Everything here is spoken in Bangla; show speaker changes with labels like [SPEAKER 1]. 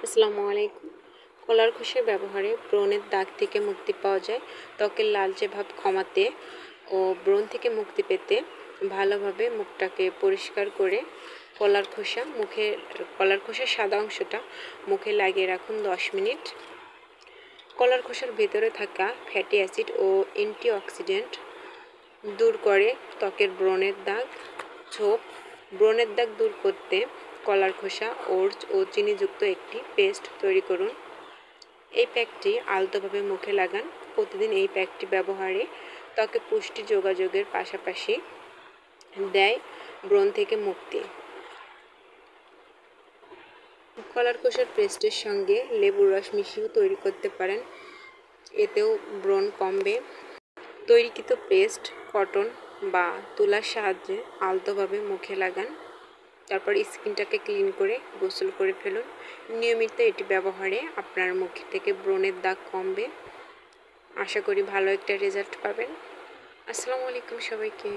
[SPEAKER 1] আসসালামু আলাইকুম। কলার খোসার ব্যবহারে ব্রণের দাগ থেকে মুক্তি পাওয়া যায়। ত্বকের লালচে ভাব কমাতে ও ব্রণ থেকে মুক্তি পেতে ভালোভাবে মুখটাকে পরিষ্কার করে কলার খোসার সাদা অংশটা মুখে লাগিয়ে রাখুন 10 মিনিট। কলার খোসার ভেতরে থাকা ফ্যাটি অ্যাসিড ও অ্যান্টিঅক্সিডেন্ট দূর করে ত্বকের ব্রণের দাগ, ছোপ। ব্রণের দাগ দূর করতে কলার খোসা, ওটস ও চিনিযুক্ত একটি পেস্ট তৈরি করুন। এই প্যাকটি আলতোভাবে মুখে লাগান। প্রতিদিন এই প্যাকটি ব্যবহারে ত্বকে পুষ্টি যোগাযোগের পাশাপাশি দেয় ব্রণ থেকে মুক্তি। কলার খোসার পেস্টের সঙ্গে লেবুর রস মিশিয়েও তৈরি করতে পারেন, এতেও ব্রণ কমবে। তৈরিকৃত পেস্ট কটন বা তুলার সাহায্যে আলতোভাবে মুখে লাগান, তারপর স্কিনটাকে ক্লিন করে গোসল করে ফেলুন। নিয়মিত এটি ব্যবহারে আপনার মুখ থেকে ব্রণের দাগ কমবে। আশা করি ভালো একটা রেজাল্ট পাবেন। আসসালামু আলাইকুম সবাইকে।